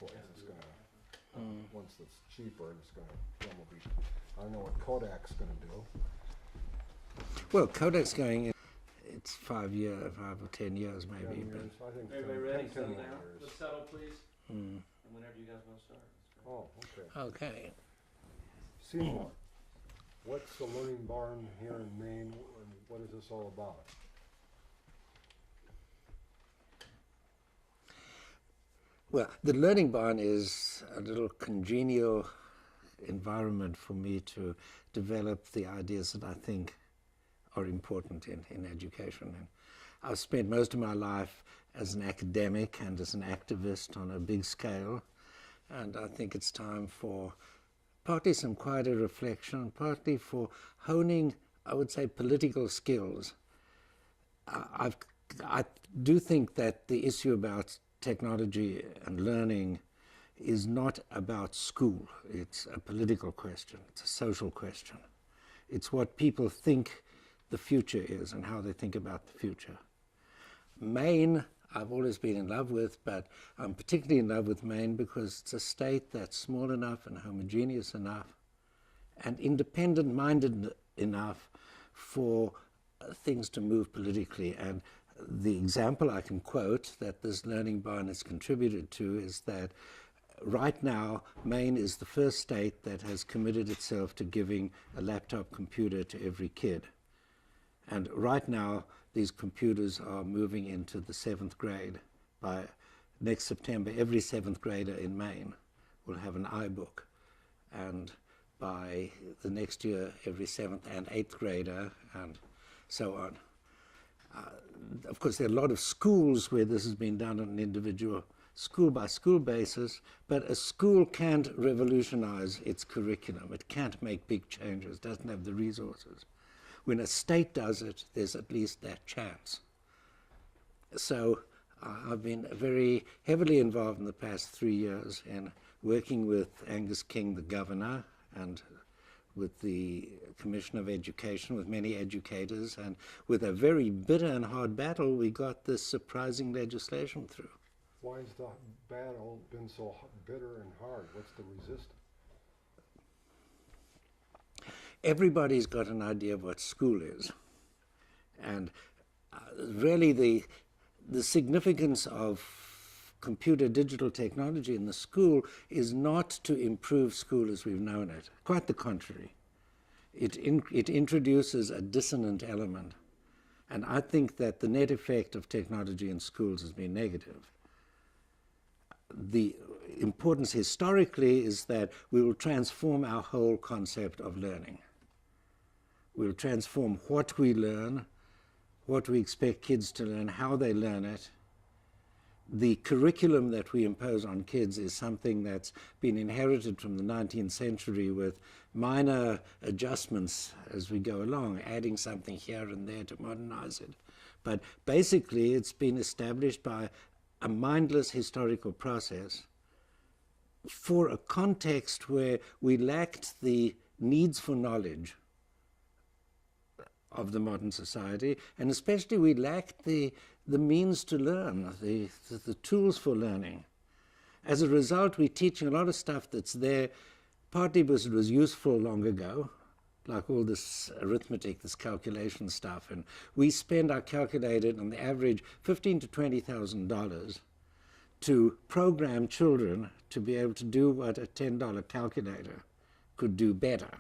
choice. It's going to, once it's cheaper, it's going to, then we'll be, I don't know what Kodak's going to do. Well, Kodak's going in, it's 5 or 10 years maybe. 10 years, I think Everybody 10, ready? 10 Settle more down. years. Let's settle, please. Mm. And whenever you guys want to start. Oh, okay. Okay. Seymour, what's the Learning Barn here in Maine, and what is this all about? Well, the Learning Barn is a little congenial environment for me to develop the ideas that I think are important in education. And I've spent most of my life as an academic and as an activist on a big scale, and I think it's time for partly some quieter reflection, partly for honing, I would say, political skills. I do think that the issue about technology and learning is not about school. It's a political question. It's a social question. It's what people think the future is and how they think about the future. Maine, I've always been in love with, but I'm particularly in love with Maine because it's a state that's small enough and homogeneous enough and independent-minded enough for things to move politically. And the example I can quote that this Learning Barn has contributed to is that right now, Maine is the first state that has committed itself to giving a laptop computer to every kid. And right now, these computers are moving into the 7th grade. By next September, every 7th grader in Maine will have an iBook. And by the next year, every 7th and 8th grader, and so on. Of course, there are a lot of schools where this has been done on an individual school-by-school basis, but a school can't revolutionize its curriculum. It can't make big changes, doesn't have the resources. When a state does it, there's at least that chance. So I've been very heavily involved in the past 3 years in working with Angus King, the governor, and with the Commission of Education, with many educators, and with a very bitter and hard battle, we got this surprising legislation through. Why has the battle been so bitter and hard? What's the resistance? Everybody's got an idea of what school is. And really the significance of computer digital technology in the school is not to improve school as we've known it. Quite the contrary. It introduces a dissonant element. And I think that the net effect of technology in schools has been negative. The importance historically is that we will transform our whole concept of learning. We'll transform what we learn, what we expect kids to learn, how they learn it. The curriculum that we impose on kids is something that's been inherited from the 19th century with minor adjustments as we go along, adding something here and there to modernize it. But basically, it's been established by a mindless historical process for a context where we lacked the needs for knowledge of the modern society, and especially we lacked the means to learn, the tools for learning. As a result, we're teaching a lot of stuff that's there, partly because it was useful long ago, like all this arithmetic, this calculation stuff, and we spend our calculator on the average $15,000 to $20,000 to program children to be able to do what a $10 calculator could do better.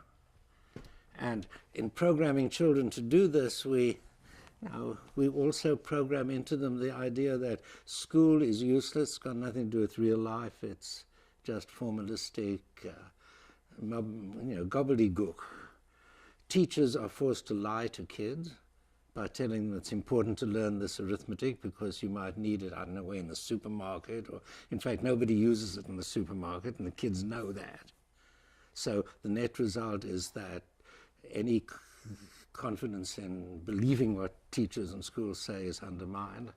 And in programming children to do this, we also program into them the idea that school is useless, it's got nothing to do with real life, it's just formalistic, gobbledygook. Teachers are forced to lie to kids by telling them it's important to learn this arithmetic because you might need it, I don't know, in the supermarket, or in fact nobody uses it in the supermarket and the kids know that. So the net result is that any confidence in believing what teachers and schools say is undermined.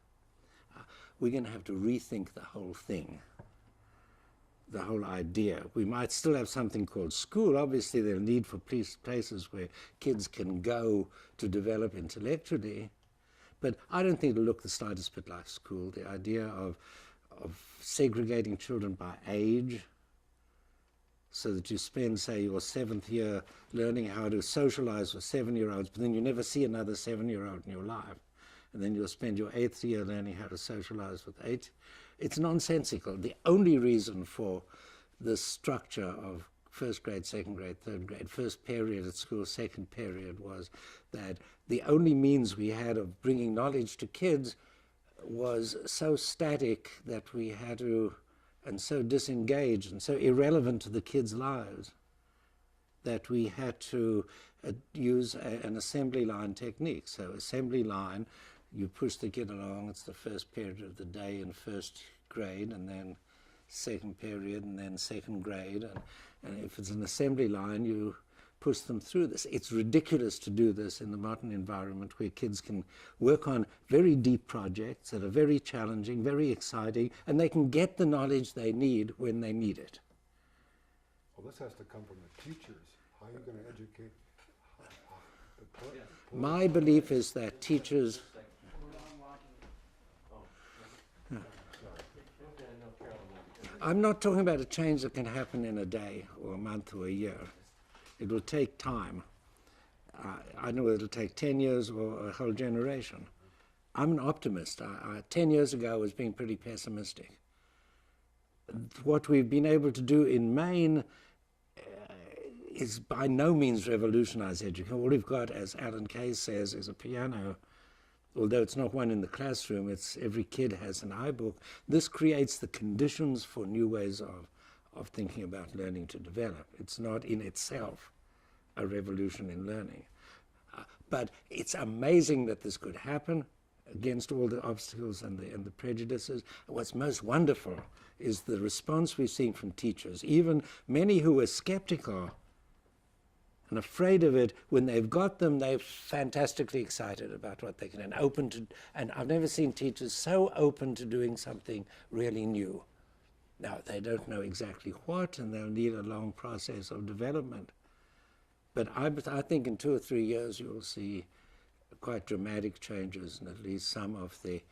We're going to have to rethink the whole thing, the whole idea. We might still have something called school. Obviously, there's a need for places where kids can go to develop intellectually, but I don't think it'll look the slightest bit like school. The idea segregating children by age, so that you spend, say, your 7th year learning how to socialize with 7-year-olds, but then you never see another 7-year-old in your life. And then you'll spend your 8th year learning how to socialize with 8. It's nonsensical. The only reason for this structure of first grade, second grade, third grade, first period at school, second period, was that the only means we had of bringing knowledge to kids was so static that we had to, and so disengaged and so irrelevant to the kids' lives, that we had to use an assembly line technique. So assembly line, you push the kid along, it's the first period of the day in first grade, and then second period, and then second grade. And if it's an assembly line, you push them through this. It's ridiculous to do this in the modern environment where kids can work on very deep projects that are very challenging, very exciting, and they can get the knowledge they need when they need it. Well, this has to come from the teachers. How are you going to educate? My belief is that teachers... I'm not talking about a change that can happen in a day or a month or a year. It will take time. I know it'll take 10 years or a whole generation. I'm an optimist. 10 years ago, I was being pretty pessimistic. What we've been able to do in Maine is by no means revolutionize education. All we've got, as Alan Kay says, is a piano. Although it's not one in the classroom, it's every kid has an iBook. This creates the conditions for new ways of thinking about learning to develop. It's not in itself a revolution in learning. But it's amazing that this could happen against all the obstacles and the prejudices. What's most wonderful is the response we've seen from teachers, even many who were skeptical and afraid of it. When they've got them, they're fantastically excited about what they can, and open to, and I've never seen teachers so open to doing something really new. Now, they don't know exactly what, and they'll need a long process of development. But I think in 2 or 3 years, you'll see quite dramatic changes in at least some of the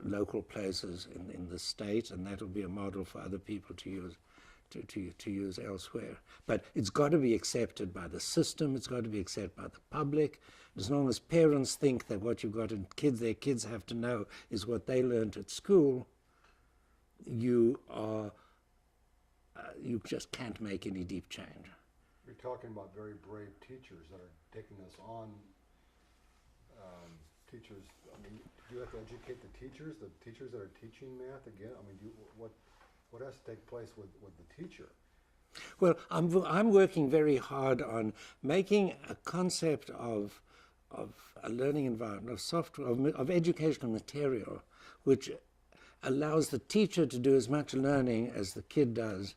local places in the state, and that'll be a model for other people to use. To use elsewhere. But it's got to be accepted by the system, it's got to be accepted by the public. As long as parents think that what you've got in kids, their kids have to know is what they learned at school, you just can't make any deep change. You're talking about very brave teachers that are taking this on. Teachers, I mean, do you have to educate the teachers that are teaching math again? I mean, what has to take place with the teacher? Well, I'm working very hard on making a concept of a learning environment, of software, of educational material, which allows the teacher to do as much learning as the kid does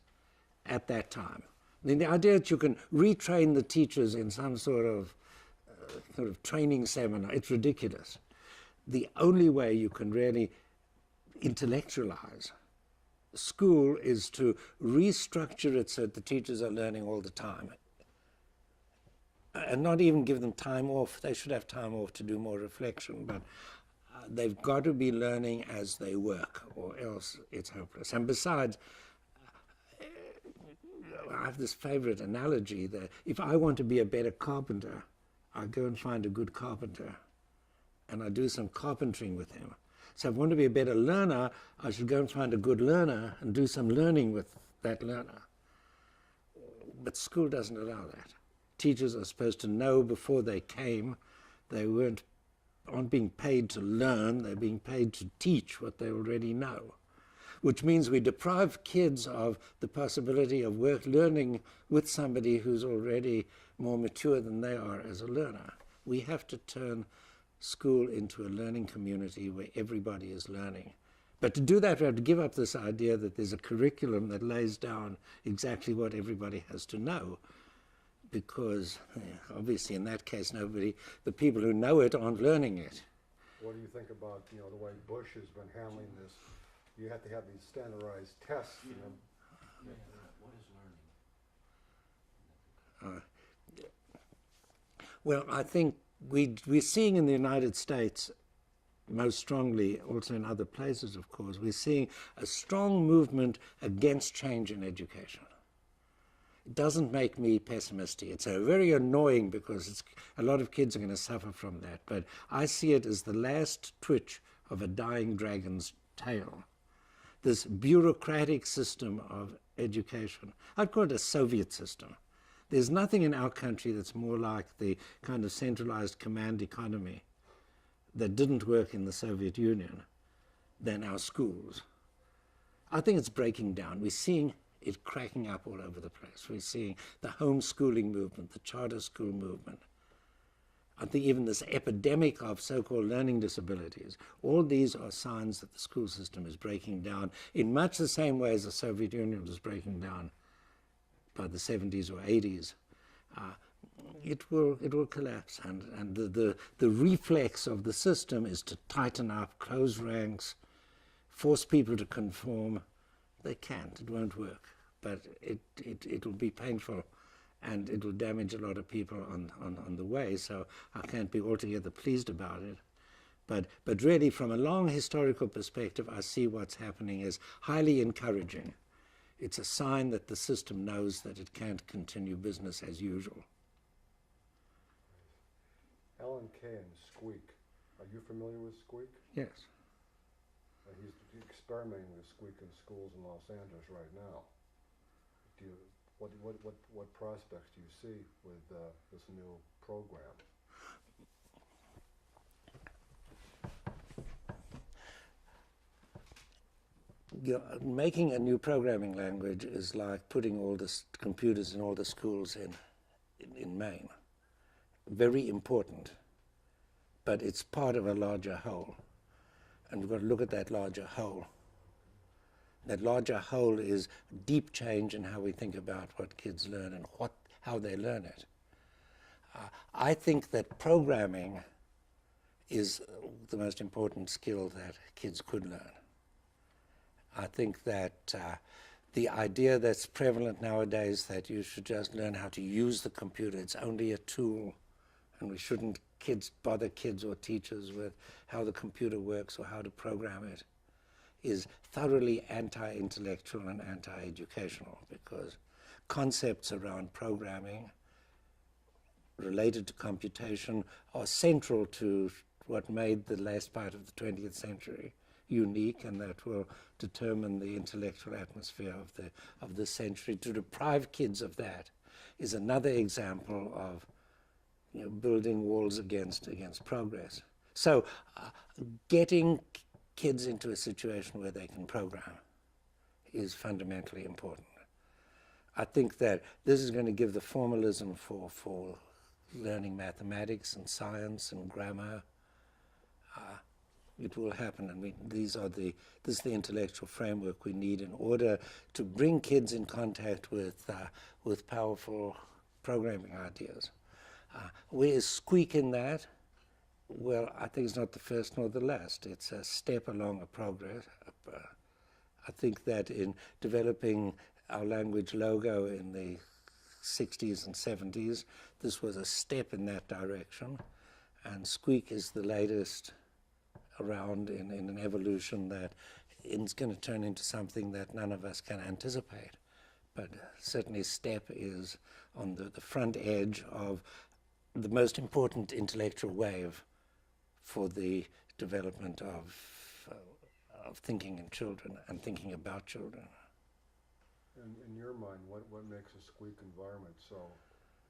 at that time. I mean, the idea that you can retrain the teachers in some sort of training seminar, it's ridiculous. The only way you can really intellectualize school is to restructure it so that the teachers are learning all the time, and not even give them time off. They should have time off to do more reflection, but they've got to be learning as they work, or else it's hopeless. And besides, I have this favorite analogy that if I want to be a better carpenter, I go and find a good carpenter and I do some carpentering with him. So if I want to be a better learner, I should go and find a good learner and do some learning with that learner. But school doesn't allow that. Teachers are supposed to know before they came. They aren't being paid to learn, they're being paid to teach what they already know. Which means we deprive kids of the possibility of learning with somebody who's already more mature than they are as a learner. We have to turn school into a learning community where everybody is learning. But to do that, we have to give up this idea that there's a curriculum that lays down exactly what everybody has to know, because obviously in that case, the people who know it aren't learning it. What do you think about, the way Bush has been handling this? You have to have these standardized tests. What is learning? Well, I think we're seeing in the United States most strongly also in other places, of course, we're seeing a strong movement against change in education. It doesn't make me pessimistic. It's very annoying because a lot of kids are going to suffer from that. But I see it as the last twitch of a dying dragon's tail. This bureaucratic system of education, I'd call it a Soviet system. There's nothing in our country that's more like the kind of centralized command economy that didn't work in the Soviet Union than our schools. I think it's breaking down. We're seeing it cracking up all over the place. We're seeing the homeschooling movement, the charter school movement. I think even this epidemic of so-called learning disabilities, all these are signs that the school system is breaking down in much the same way as the Soviet Union was breaking down by the 70s or 80s. It will collapse, and the reflex of the system is to tighten up, close ranks, force people to conform. They can't. It won't work. But it will be painful, and it will damage a lot of people on the way. So I can't be altogether pleased about it. But really, from a long historical perspective, I see what's happening as highly encouraging. It's a sign that the system knows that it can't continue business as usual. Alan Kay and Squeak. Are you familiar with Squeak? Yes. He's experimenting with Squeak in schools in Los Angeles right now. What prospects do you see with this new program? Making a new programming language is like putting all the computers in all the schools in Maine. Very important, but it's part of a larger whole. And we've got to look at that larger whole. That larger whole is deep change in how we think about what kids learn and how they learn it. I think that programming is the most important skill that kids could learn. I think that the idea that's prevalent nowadays that you should just learn how to use the computer, it's only a tool, and we shouldn't bother kids or teachers with how the computer works or how to program it, is thoroughly anti-intellectual and anti-educational, because concepts around programming related to computation are central to what made the last part of the 20th century unique, and that will determine the intellectual atmosphere of this century. To deprive kids of that is another example of building walls against progress. So getting kids into a situation where they can program is fundamentally important. I think that this is going to give the formalism for learning mathematics and science and grammar. It will happen, and this is the intellectual framework we need in order to bring kids in contact with powerful programming ideas. Where is Squeak in that? Well, I think it's not the first nor the last. It's a step along a progress. I think that in developing our language logo in the 60s and 70s, this was a step in that direction, and Squeak is the latest around in an evolution that is going to turn into something that none of us can anticipate. But certainly STEP is on the front edge of the most important intellectual wave for the development of thinking in children and thinking about children. And in your mind, what makes a Squeak environment so,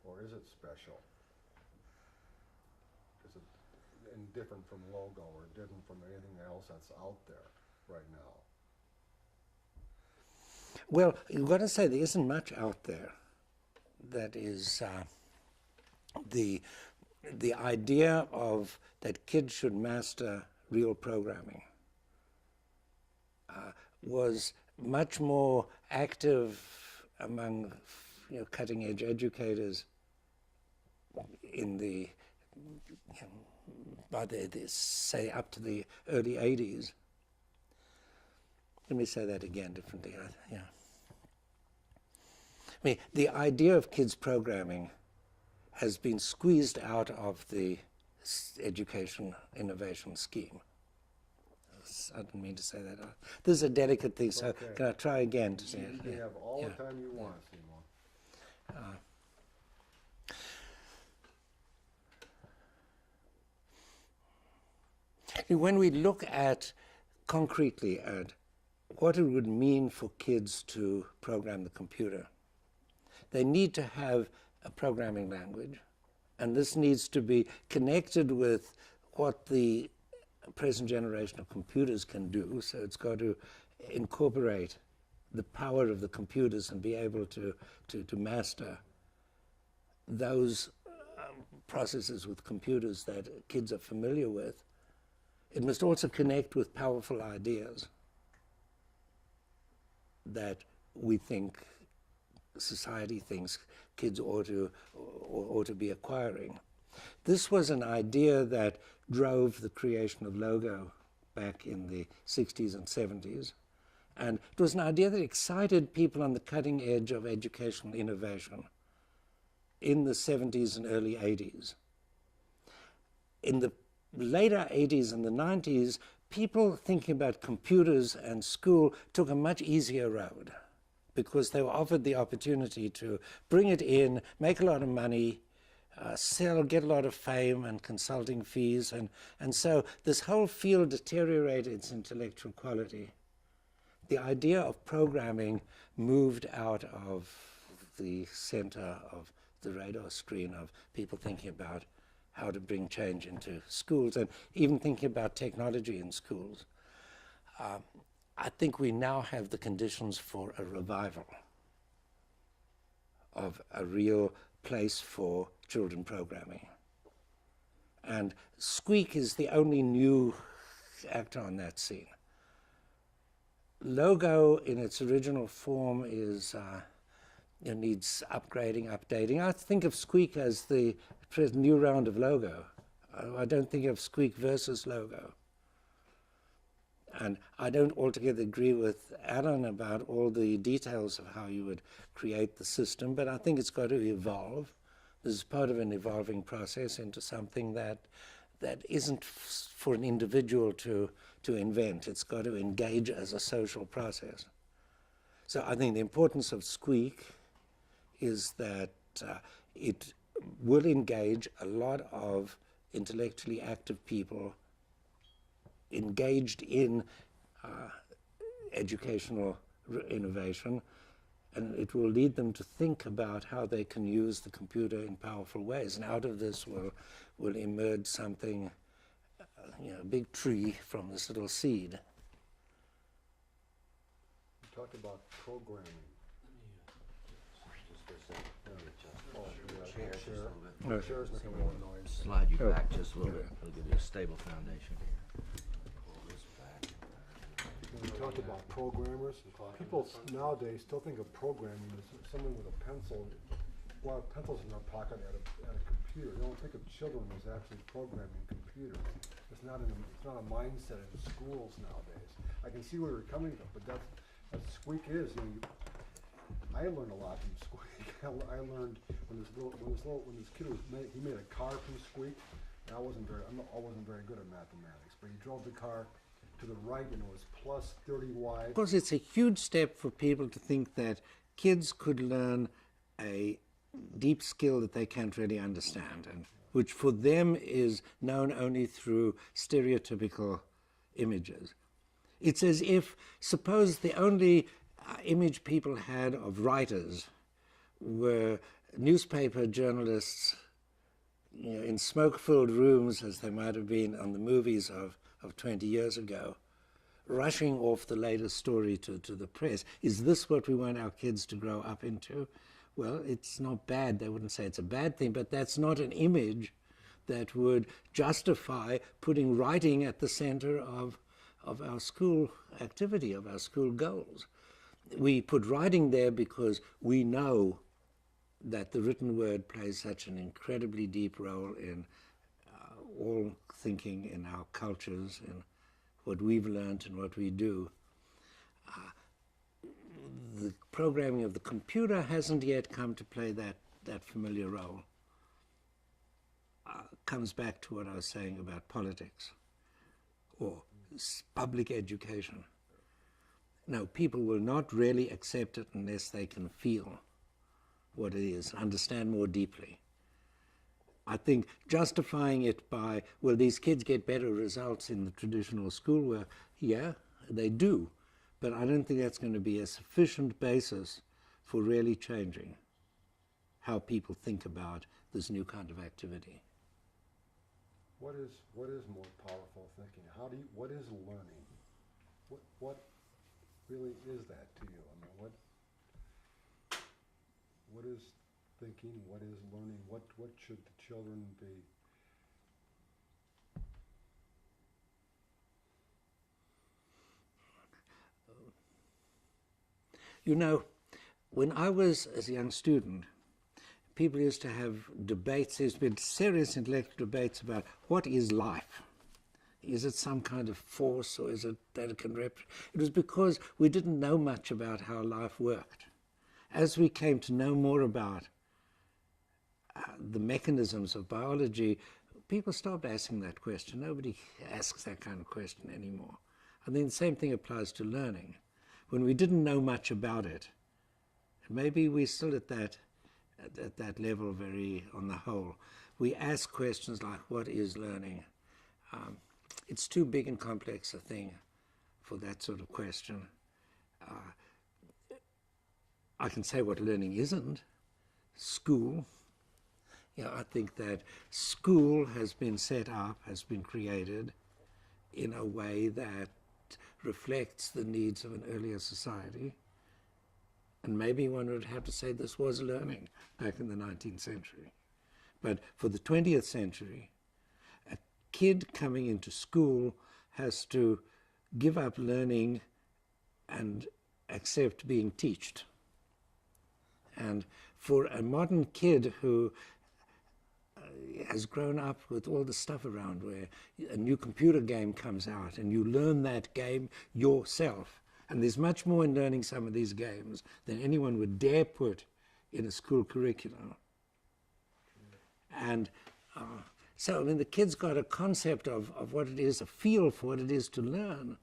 or is it special? Is it different from logo or different from anything else that's out there right now? Well, you've got to say there isn't much out there that is the idea of that kids should master real programming was much more active among cutting-edge educators in the by say up to the early 80s. Let me say that again differently. I mean, the idea of kids programming has been squeezed out of the education innovation scheme. Oops, I didn't mean to say that. This is a delicate thing, so Okay. can I try again to say it? You can have all Yeah. the time you want, Seymour. When we look at concretely at what it would mean for kids to program the computer, they need to have a programming language, and this needs to be connected with what the present generation of computers can do. So it's got to incorporate the power of the computers and be able to master those processes with computers that kids are familiar with. It must also connect with powerful ideas that we think, society thinks kids ought to be acquiring. This was an idea that drove the creation of Logo back in the 60s and 70s. And it was an idea that excited people on the cutting edge of educational innovation in the 70s and early 80s. In the later 80s and the 90s, people thinking about computers and school took a much easier road because they were offered the opportunity to bring it in, make a lot of money, sell, get a lot of fame and consulting fees. And so this whole field deteriorated its intellectual quality. The idea of programming moved out of the center of the radar screen of people thinking about how to bring change into schools and even thinking about technology in schools. I think we now have the conditions for a revival of a real place for children programming. And Squeak is the only new actor on that scene. Logo in its original form is it needs upgrading, updating. I think of Squeak as the new round of Logo. I don't think of Squeak versus Logo. And I don't altogether agree with Alan about all the details of how you would create the system, but I think it's got to evolve. This is part of an evolving process into something that isn't for an individual to invent. It's got to engage as a social process. So I think the importance of Squeak is that it will engage a lot of intellectually active people engaged in educational innovation, and it will lead them to think about how they can use the computer in powerful ways. And out of this will emerge something, a big tree from this little seed. You talked about programming. Chair just a little bit. No. Chair's making a lot of noise. Slide you back just a little bit. It'll give you a stable foundation here. Pull this back. When we talked about programmers, people nowadays still think of programming as someone with a pencil, well, pencils in their pocket at a computer. They don't think of children as actually programming computers. It's not a mindset in schools nowadays. I can see where you're coming from, but that's Squeak is. I learned a lot from Squeak. I learned when this kid he made a car from Squeak. And I wasn't very good at mathematics, but he drove the car to the right and it was plus 30y. Of course, it's a huge step for people to think that kids could learn a deep skill that they can't really understand, and which for them is known only through stereotypical images. It's as if, suppose the only image people had of writers were newspaper journalists, in smoke-filled rooms, as they might have been on the movies of 20 years ago, rushing off the latest story to the press. Is this what we want our kids to grow up into? Well, it's not bad. They wouldn't say it's a bad thing, but that's not an image that would justify putting writing at the center of our school activity, of our school goals. We put writing there because we know that the written word plays such an incredibly deep role in all thinking in our cultures, in what we've learned and what we do. The programming of the computer hasn't yet come to play that familiar role. Comes back to what I was saying about politics, or public education. No, people will not really accept it unless they can feel what it is, understand more deeply. I think justifying it by, well, these kids get better results in the traditional school, well, yeah, they do. But I don't think that's going to be a sufficient basis for really changing how people think about this new kind of activity. What is more powerful thinking? What is learning? What really is that to you? I mean, what is thinking? What is learning? What should the children be? You know, when I was as a young student, people used to have debates. There's been serious intellectual debates about what is life. Is it some kind of force, or is it that it can It was because we didn't know much about how life worked. As we came to know more about the mechanisms of biology, people stopped asking that question. Nobody asks that kind of question anymore. I think the same thing applies to learning. When we didn't know much about it, maybe we're still at that level very on the whole. We ask questions like, what is learning? It's too big and complex a thing for that sort of question. I can say what learning isn't. School. I think that school has been set up, has been created in a way that reflects the needs of an earlier society. And maybe one would have to say this was learning back in the 19th century. But for the 20th century, a kid coming into school has to give up learning and accept being taught. And for a modern kid who has grown up with all the stuff around where a new computer game comes out and you learn that game yourself, and there's much more in learning some of these games than anyone would dare put in a school curriculum. And so, I mean, the kid's got a concept of what it is, a feel for what it is to learn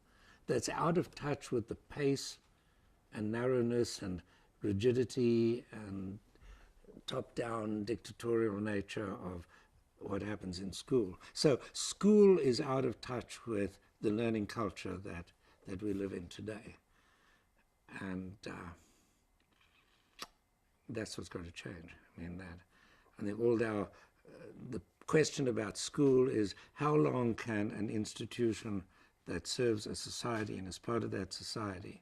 that's out of touch with the pace and narrowness and rigidity and top-down dictatorial nature of what happens in school. So school is out of touch with the learning culture that we live in today. And that's what's going to change. I think all our, the question about school is how long can an institution that serves a society and is part of that society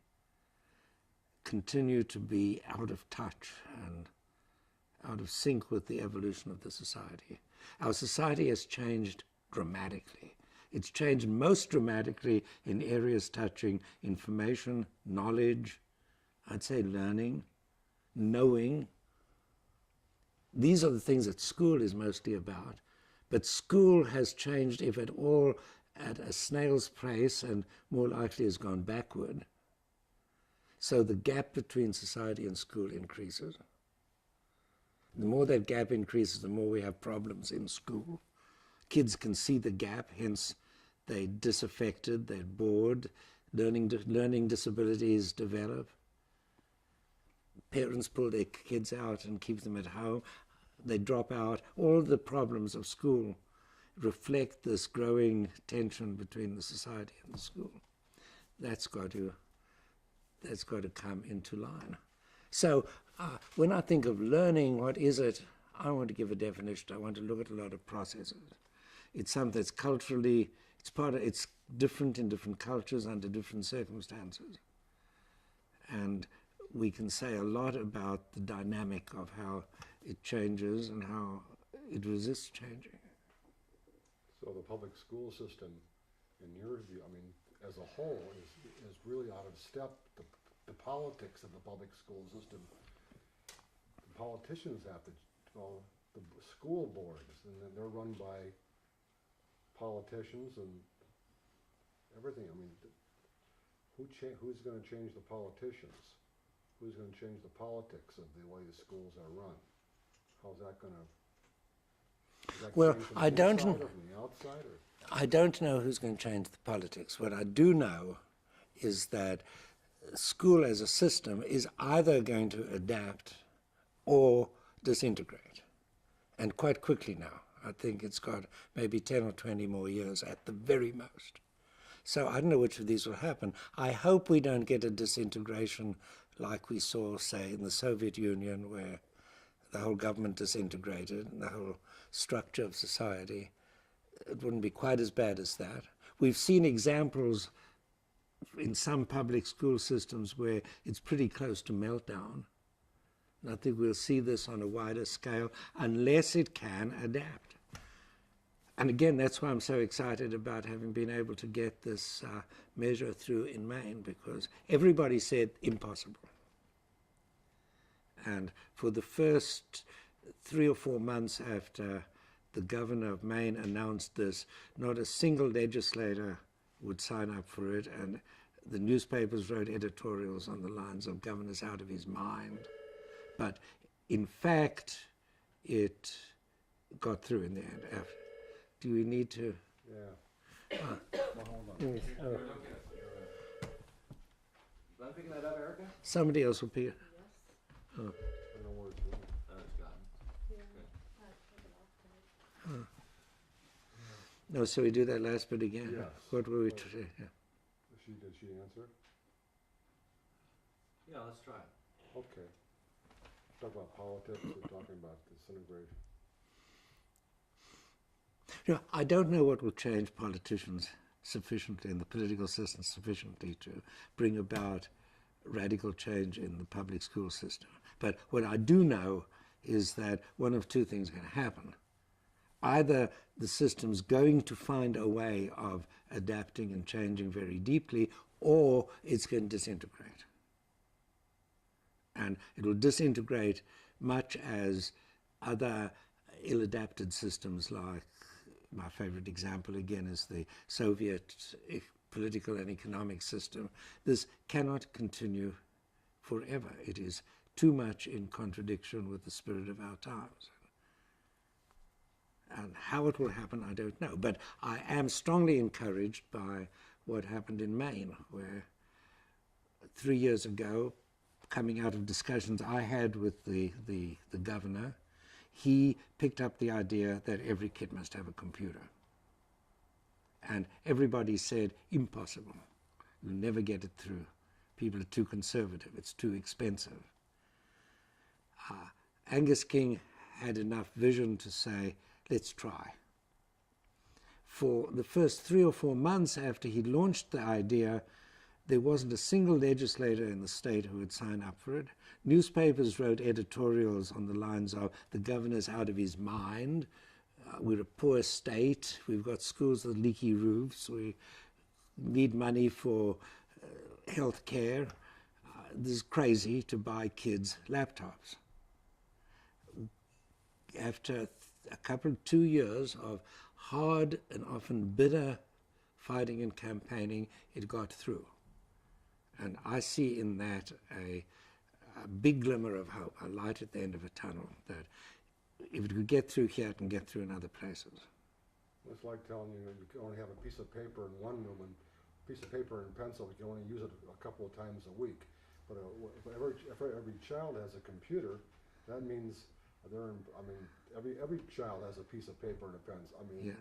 continue to be out of touch and out of sync with the evolution of the society. Our society has changed dramatically. It's changed most dramatically in areas touching information, knowledge, I'd say learning, knowing. These are the things that school is mostly about. But school has changed, if at all, at a snail's pace and more likely has gone backward. So the gap between society and school increases. The more that gap increases, the more we have problems in school. Kids can see the gap, hence they're disaffected, they're bored, learning disabilities develop. Parents pull their kids out and keep them at home. They drop out. All the problems of school reflect this growing tension between the society and the school. That's got to come into line. So when I think of learning, what is it? I want to give a definition. I want to look at a lot of processes. It's something that's culturally, it's different in different cultures under different circumstances. And we can say a lot about the dynamic of how it changes and how it resists changing. So the public school system, in your view, as a whole, is really out of step. The politics of the public school system. The politicians have to, the school boards, and then they're run by politicians and everything. Who's going to change the politicians? Who's going to change the politics of the way the schools are run? How's that going to? that Well, change from I the don't inside kn- or from the outside? Or? I don't know who's going to change the politics. What I do know is that school as a system is either going to adapt or disintegrate, and quite quickly now. I think it's got maybe 10 or 20 more years at the very most. So I don't know which of these will happen. I hope we don't get a disintegration like we saw, say, in the Soviet Union, where the whole government disintegrated and the whole structure of society. It wouldn't be quite as bad as that. We've seen examples in some public school systems where it's pretty close to meltdown. And I think we'll see this on a wider scale unless it can adapt. And again, that's why I'm so excited about having been able to get this measure through in Maine, because everybody said impossible. And for the first 3 or 4 months after the governor of Maine announced this, not a single legislator would sign up for it, and the newspapers wrote editorials on the lines of "Governor's out of his mind." But in fact, it got through in the end. Do we need to? Yeah. Well, hold on. Oh, I'm picking that up, Erica? somebody else will pick it. I don't know where it's going. Oh, it's gotten. No, so we do that last bit again. Yes. What were we saying? Yeah. Did she answer? Yeah, let's try it. Okay. Talk about politics, we're talking about disintegration. You know, I don't know what will change politicians sufficiently in the political system sufficiently to bring about radical change in the public school system. But what I do know is that one of two things are going to happen. Either the system's going to find a way of adapting and changing very deeply, or it's going to disintegrate. And it will disintegrate much as other ill-adapted systems, like my favorite example again is the Soviet political and economic system. This cannot continue forever. It is too much in contradiction with the spirit of our times. And how it will happen, I don't know. But I am strongly encouraged by what happened in Maine, where 3 years ago, coming out of discussions I had with the governor, he picked up the idea that every kid must have a computer. And everybody said, impossible. You'll never get it through. People are too conservative. It's too expensive. Angus King had enough vision to say, let's try. For the first 3 or 4 months after he launched the idea, there wasn't a single legislator in the state who would sign up for it. Newspapers wrote editorials on the lines of, the governor's out of his mind, we're a poor state, we've got schools with leaky roofs, we need money for health care. This is crazy to buy kids laptops. After a couple, 2 years of hard and often bitter fighting and campaigning, it got through. And I see in that a big glimmer of hope, a light at the end of a tunnel, that if it could get through here, it can get through in other places. It's like telling you you can only have a piece of paper in one room, and a piece of paper and pencil, you can only use it a couple of times a week. But if every child has a computer, that means every child has a piece of paper and a pencil. I mean, yeah.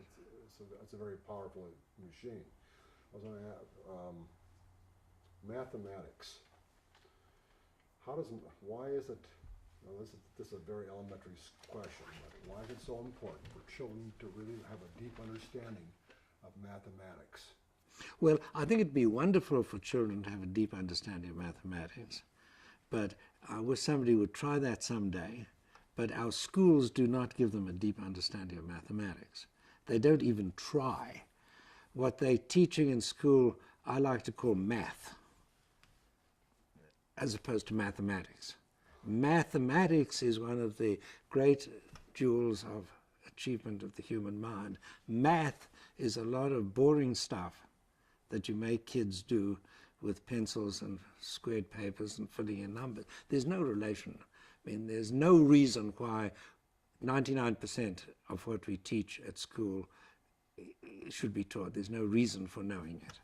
It's a very powerful machine. I was going to add, mathematics. Why is it, this is a very elementary question, but why is it so important for children to really have a deep understanding of mathematics? Well, I think it'd be wonderful for children to have a deep understanding of mathematics, but I wish somebody would try that someday. But our schools do not give them a deep understanding of mathematics. They don't even try. What they're teaching in school, I like to call math, as opposed to mathematics. Mathematics is one of the great jewels of achievement of the human mind. Math is a lot of boring stuff that you make kids do with pencils and squared papers and filling in numbers. There's no relation. I mean, there's no reason why 99% of what we teach at school should be taught. There's no reason for knowing it.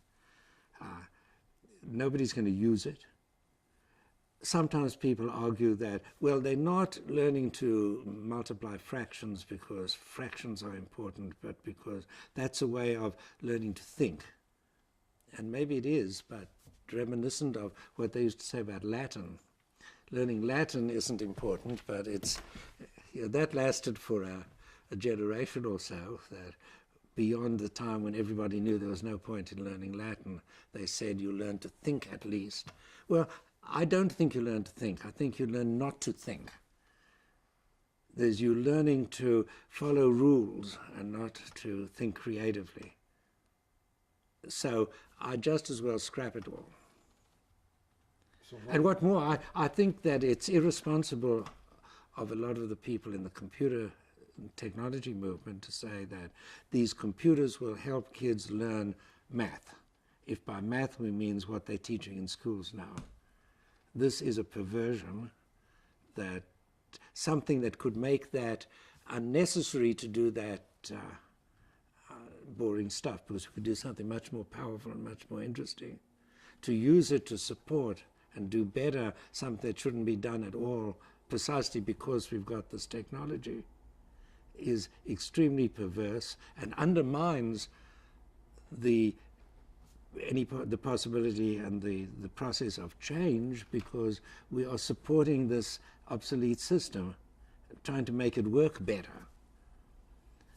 Nobody's going to use it. Sometimes people argue that, well, they're not learning to multiply fractions because fractions are important, but because that's a way of learning to think. And maybe it is, but reminiscent of what they used to say about Latin. Learning Latin isn't important, but it's, that lasted for a generation or so, that beyond the time when everybody knew there was no point in learning Latin, they said you learn to think at least. Well, I don't think you learn to think. I think you learn not to think. There's you learning to follow rules and not to think creatively. So I just as well scrap it all. And what more, I think that it's irresponsible of a lot of the people in the computer technology movement to say that these computers will help kids learn math, if by math we means what they're teaching in schools now. This is a perversion, that something that could make that unnecessary to do that boring stuff, because we could do something much more powerful and much more interesting. To use it to support and do better something that shouldn't be done at all, precisely because we've got this technology, is extremely perverse and undermines the possibility and the process of change, because we are supporting this obsolete system, trying to make it work better.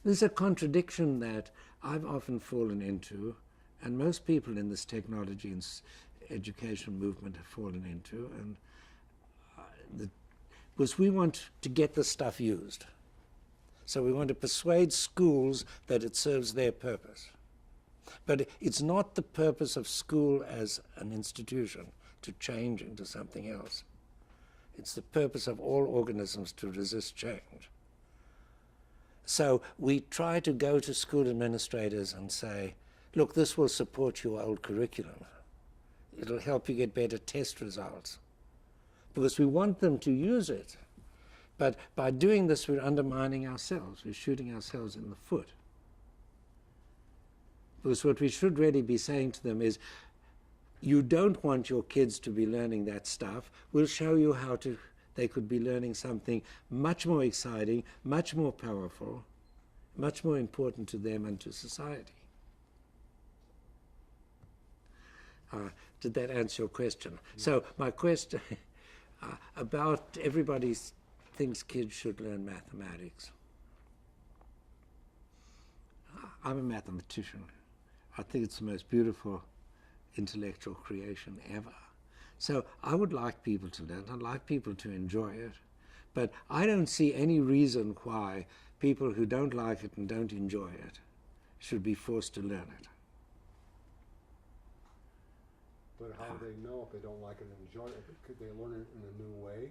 There's a contradiction that I've often fallen into, and most people in this technology and education movement have fallen into, and because we want to get this stuff used. So we want to persuade schools that it serves their purpose. But it's not the purpose of school as an institution to change into something else. It's the purpose of all organisms to resist change. So we try to go to school administrators and say, look, this will support your old curriculum. It'll help you get better test results. Because we want them to use it. But by doing this, we're undermining ourselves. We're shooting ourselves in the foot. Because what we should really be saying to them is, you don't want your kids to be learning that stuff. We'll show you how they could be learning something much more exciting, much more powerful, much more important to them and to society. Did that answer your question? So my question about everybody thinks kids should learn mathematics. I'm a mathematician. I think it's the most beautiful intellectual creation ever. So I would like people to learn. I'd like people to enjoy it. But I don't see any reason why people who don't like it and don't enjoy it should be forced to learn it. But how do they know if they don't like it and enjoy it? Could they learn it in a new way?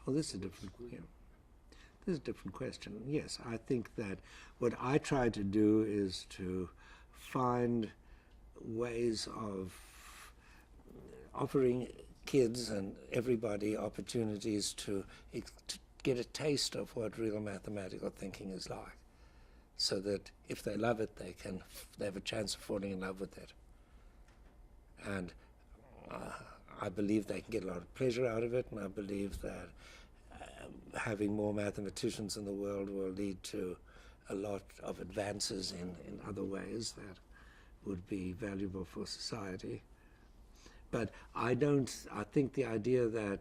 Well, this is a different, this is a different question. Yes, I think that what I try to do is to find ways of offering kids and everybody opportunities to get a taste of what real mathematical thinking is like, so that if they love it, they have a chance of falling in love with it. And I believe they can get a lot of pleasure out of it, and I believe that having more mathematicians in the world will lead to a lot of advances in other ways that would be valuable for society. But I think the idea that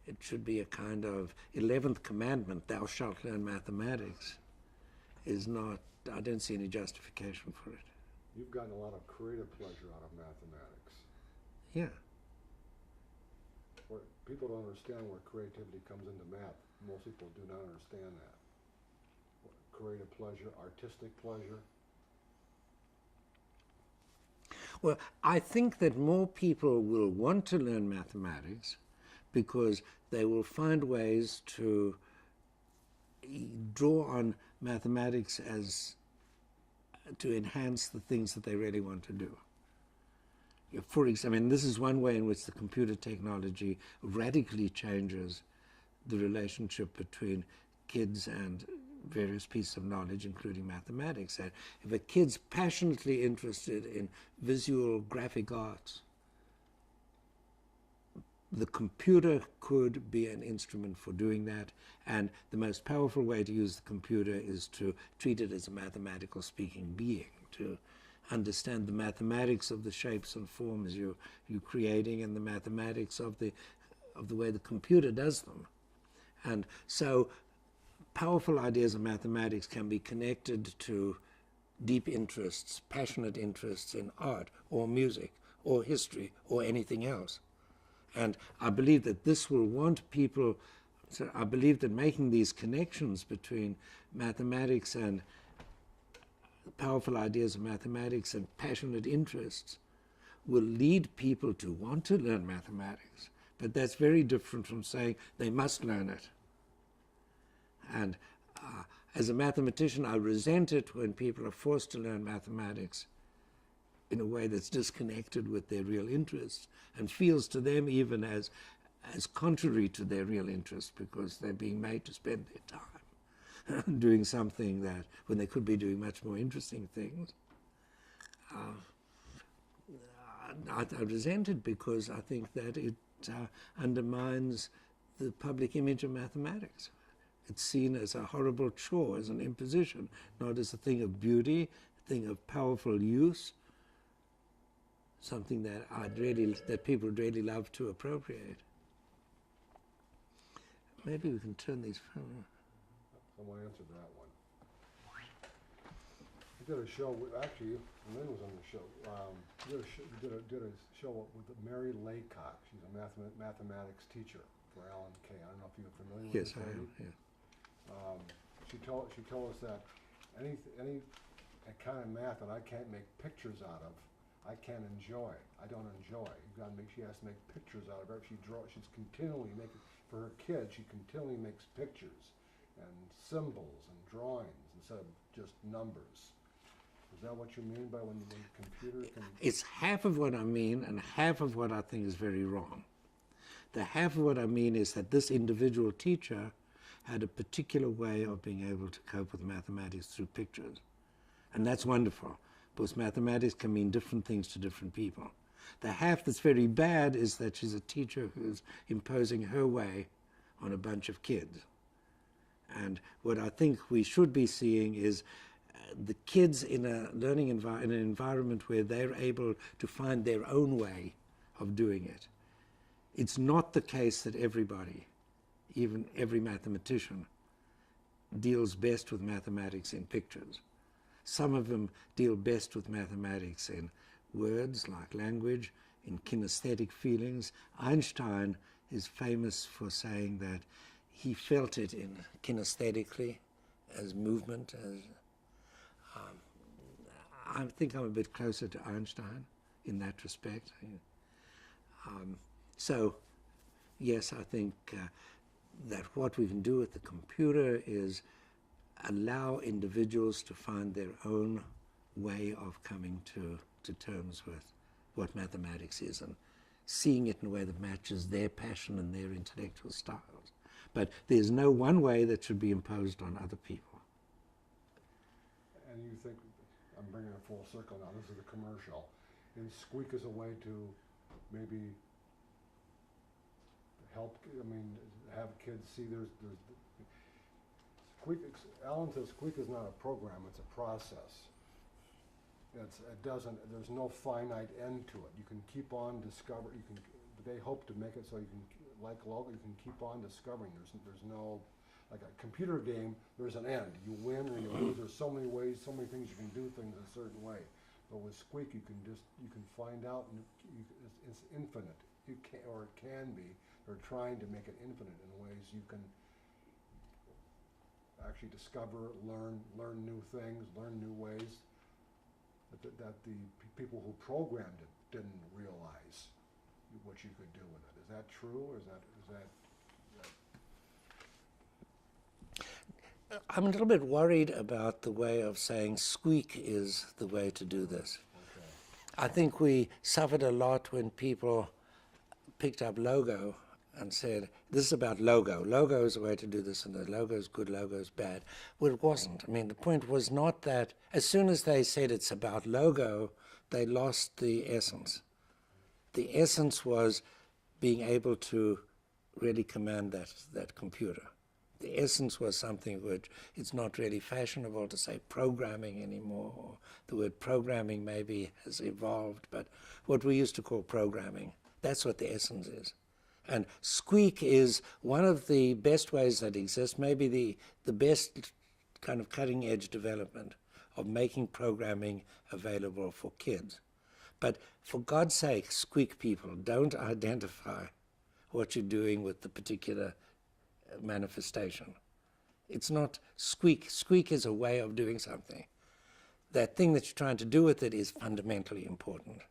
it should be a kind of 11th commandment, thou shalt learn mathematics, is not, I don't see any justification for it. You've gotten a lot of creative pleasure out of mathematics. Yeah. Where people don't understand where creativity comes into math. Most people do not understand that. Creative pleasure, artistic pleasure. Well, I think that more people will want to learn mathematics because they will find ways to draw on mathematics as to enhance the things that they really want to do. For example, this is one way in which the computer technology radically changes the relationship between kids and various pieces of knowledge, including mathematics. That if a kid's passionately interested in visual graphic arts, the computer could be an instrument for doing that, and the most powerful way to use the computer is to treat it as a mathematical speaking being, to understand the mathematics of the shapes and forms you're creating and the mathematics of the way the computer does them. And so powerful ideas of mathematics can be connected to deep interests, passionate interests in art or music or history or anything else. And I believe that this will want people, so I believe that making these connections between mathematics and powerful ideas of mathematics and passionate interests will lead people to want to learn mathematics. But that's very different from saying they must learn it. And as a mathematician, I resent it when people are forced to learn mathematics in a way that's disconnected with their real interests and feels to them even as contrary to their real interests, because they're being made to spend their time doing something that when they could be doing much more interesting things. I resent it because I think that it undermines the public image of mathematics. It's seen as a horrible chore, as an imposition, not as a thing of beauty, a thing of powerful use, something that people would really love to appropriate. Maybe we can turn these. Someone answered that one. We did a show with, actually, Lynn was on the show. Did a show with Mary Laycock. She's a mathematics teacher for Alan Kay. I don't know if you're familiar with Yes, this I lady. am. Yeah. She told us that any kind of math that I can't make pictures out of, I can't enjoy. I don't enjoy. She has to make pictures out of it. She's continually making, for her kids, she continually makes pictures and symbols and drawings instead of just numbers. Is that what you mean by when the computer can? It's half of what I mean and half of what I think is very wrong. The half of what I mean is that this individual teacher had a particular way of being able to cope with mathematics through pictures. And that's wonderful, because mathematics can mean different things to different people. The half that's very bad is that she's a teacher who's imposing her way on a bunch of kids. And what I think we should be seeing is the kids in a learning in an environment where they're able to find their own way of doing it. It's not the case that everybody, even every mathematician, deals best with mathematics in pictures. Some of them deal best with mathematics in words, like language, in kinesthetic feelings. Einstein is famous for saying that he felt it in kinesthetically, as movement. I think I'm a bit closer to Einstein in that respect. So, yes, I think that what we can do with the computer is allow individuals to find their own way of coming to terms with what mathematics is and seeing it in a way that matches their passion and their intellectual styles. But there's no one way that should be imposed on other people. And you think, I'm bringing it full circle now, this is a commercial, and Squeak is a way to maybe help, have kids see Squeak, Alan says Squeak is not a program, it's a process. There's no finite end to it. You can keep on discovering, they hope to make it so you can, like Logo, you can keep on discovering. There's no, like a computer game, there's an end. You win or you lose. There's so many ways, so many things you can do things a certain way. But with Squeak, you can find out, and it's infinite. It can be. They're trying to make it infinite in ways you can actually discover, learn new things, learn new ways that the people who programmed it didn't realize what you could do with it. Is that true, or is that? I'm a little bit worried about the way of saying Squeak is the way to do this. Okay. I think we suffered a lot when people picked up Logo and said, this is about logo. Logo is a way to do this, and the logo is good, logo is bad. Well, it wasn't. I mean, the point was not that as soon as they said it's about logo, they lost the essence. The essence was being able to really command that computer. The essence was something which it's not really fashionable to say programming anymore. Or the word programming maybe has evolved, but what we used to call programming, that's what the essence is. And Squeak is one of the best ways that exists, maybe the best kind of cutting-edge development of making programming available for kids. But for God's sake, Squeak people, don't identify what you're doing with the particular manifestation. It's not Squeak. Squeak is a way of doing something. That thing that you're trying to do with it is fundamentally important.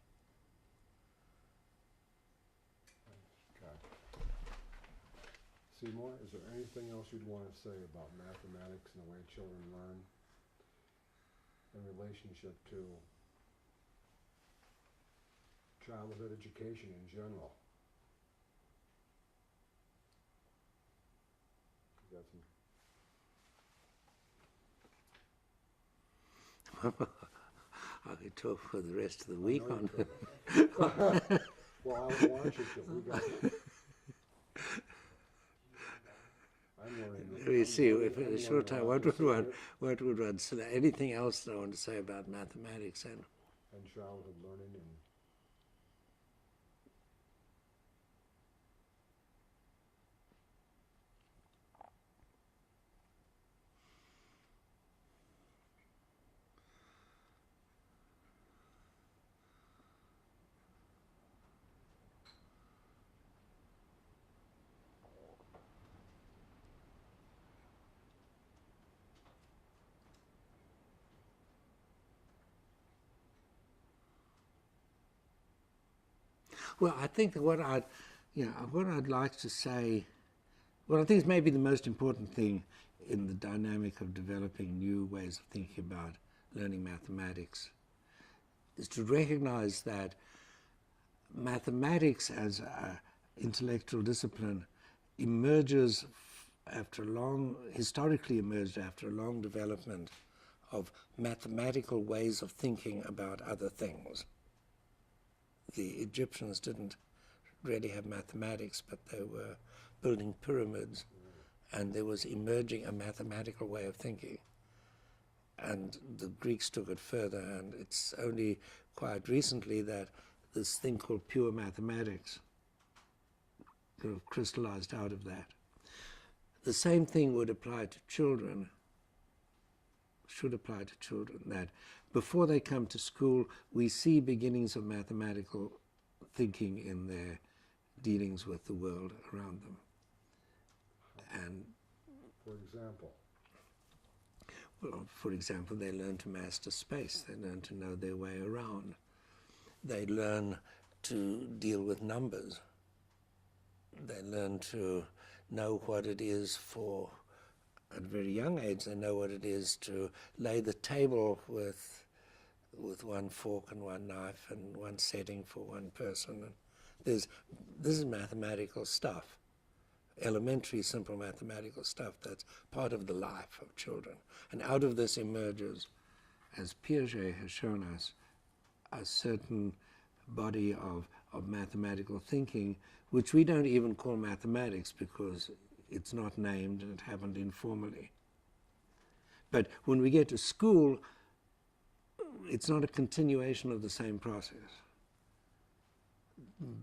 Seymour, is there anything else you'd want to say about mathematics and the way children learn in relationship to childhood education in general? You got some. I could talk for the rest of the week on it. Well, I want you to. We got. We see, if in a short time, what would one say? Anything else that I want to say about mathematics and childhood learning and well, I think that what I'd like to say, what I think is maybe the most important thing in the dynamic of developing new ways of thinking about learning mathematics is to recognize that mathematics as an intellectual discipline emerges historically emerged after a long development of mathematical ways of thinking about other things. The Egyptians didn't really have mathematics, but they were building pyramids, and there was emerging a mathematical way of thinking. And the Greeks took it further, and it's only quite recently that this thing called pure mathematics sort of crystallized out of that. The same thing would apply to children, should apply to children, that before they come to school, we see beginnings of mathematical thinking in their dealings with the world around them. And for example? Well, for example, they learn to master space. They learn to know their way around. They learn to deal with numbers. They learn to know what it is for, at a very young age, they know what it is to lay the table with one fork and one knife and one setting for one person. And this is mathematical stuff, elementary, simple mathematical stuff that's part of the life of children. And out of this emerges, as Piaget has shown us, a certain body of mathematical thinking, which we don't even call mathematics because it's not named and it happened informally. But when we get to school, it's not a continuation of the same process.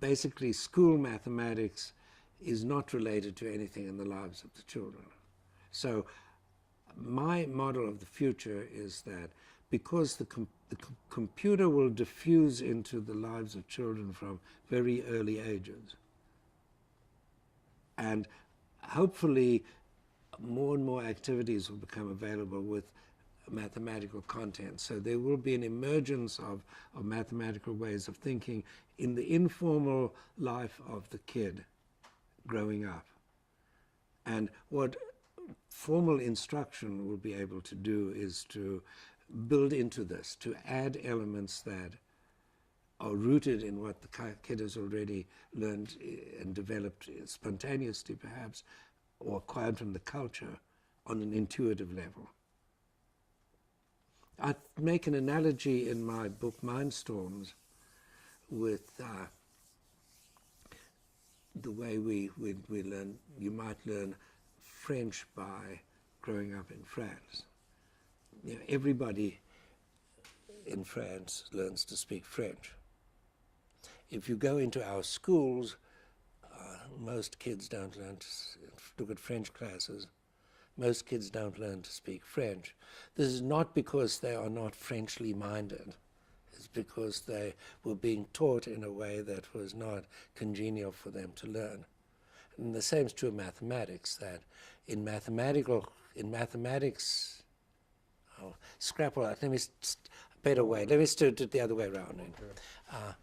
Basically, school mathematics is not related to anything in the lives of the children. So my model of the future is that because the computer will diffuse into the lives of children from very early ages, and hopefully more and more activities will become available with mathematical content. So there will be an emergence of mathematical ways of thinking in the informal life of the kid growing up. And what formal instruction will be able to do is to build into this, to add elements that are rooted in what the kid has already learned and developed spontaneously perhaps, or acquired from the culture on an intuitive level. I make an analogy in my book Mindstorms with the way we learn. You might learn French by growing up in France. You know, everybody in France learns to speak French. If you go into our schools, most kids don't learn to look at French classes. Most kids don't learn to speak French. This is not because they are not Frenchly minded. It's because they were being taught in a way that was not congenial for them to learn. And the same is true of mathematics, that in mathematics, oh, scrap all that. Let me, better way, let me do it the other way around. Okay.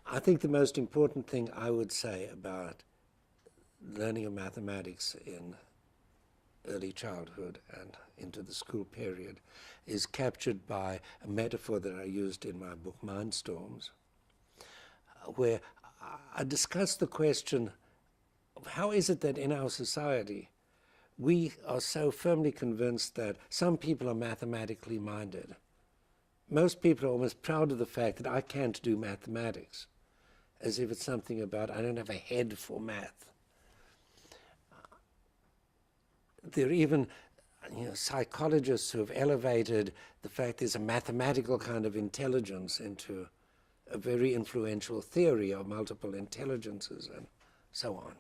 I think the most important thing I would say about learning of mathematics in early childhood and into the school period is captured by a metaphor that I used in my book Mindstorms, where I discuss the question of how is it that in our society we are so firmly convinced that some people are mathematically minded. Most people are almost proud of the fact that I can't do mathematics, as if it's something about I don't have a head for math. There are even psychologists who have elevated the fact there's a mathematical kind of intelligence into a very influential theory of multiple intelligences and so on.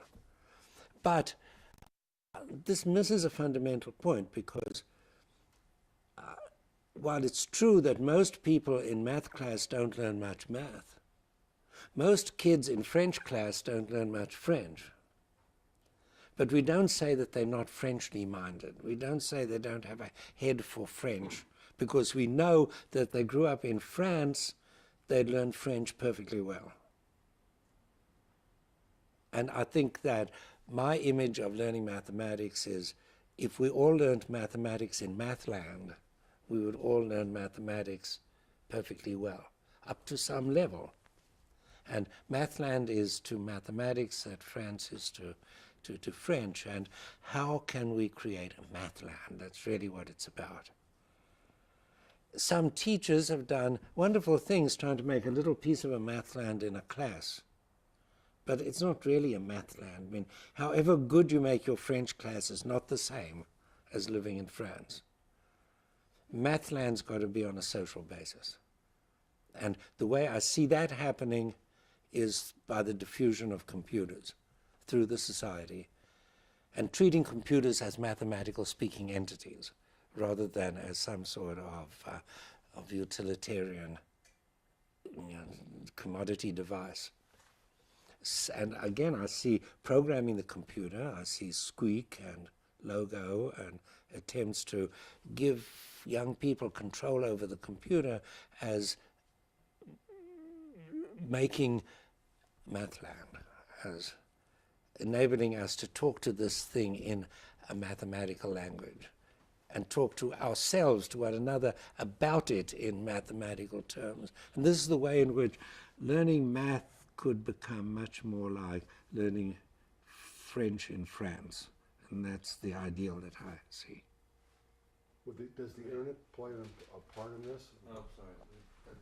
But this misses a fundamental point, because while it's true that most people in math class don't learn much math, most kids in French class don't learn much French. But we don't say that they're not Frenchly minded. We don't say they don't have a head for French, because we know that they grew up in France, they'd learned French perfectly well. And I think that my image of learning mathematics is, if we all learned mathematics in Mathland, we would all learn mathematics perfectly well, up to some level. And Mathland is to mathematics that France is to French. And how can we create a Mathland? That's really what it's about. Some teachers have done wonderful things trying to make a little piece of a Mathland in a class. But it's not really a Mathland. I mean, however good you make your French class is not the same as living in France. Mathland's got to be on a social basis. And the way I see that happening is by the diffusion of computers through the society, and treating computers as mathematical speaking entities rather than as some sort of utilitarian commodity device. And again, I see programming the computer, I see Squeak and Logo and attempts to give young people control over the computer as making Mathland, as enabling us to talk to this thing in a mathematical language and talk to ourselves, to one another, about it in mathematical terms. And this is the way in which learning math could become much more like learning French in France. And that's the ideal that I see. Does the internet play a part in this? Oh, sorry.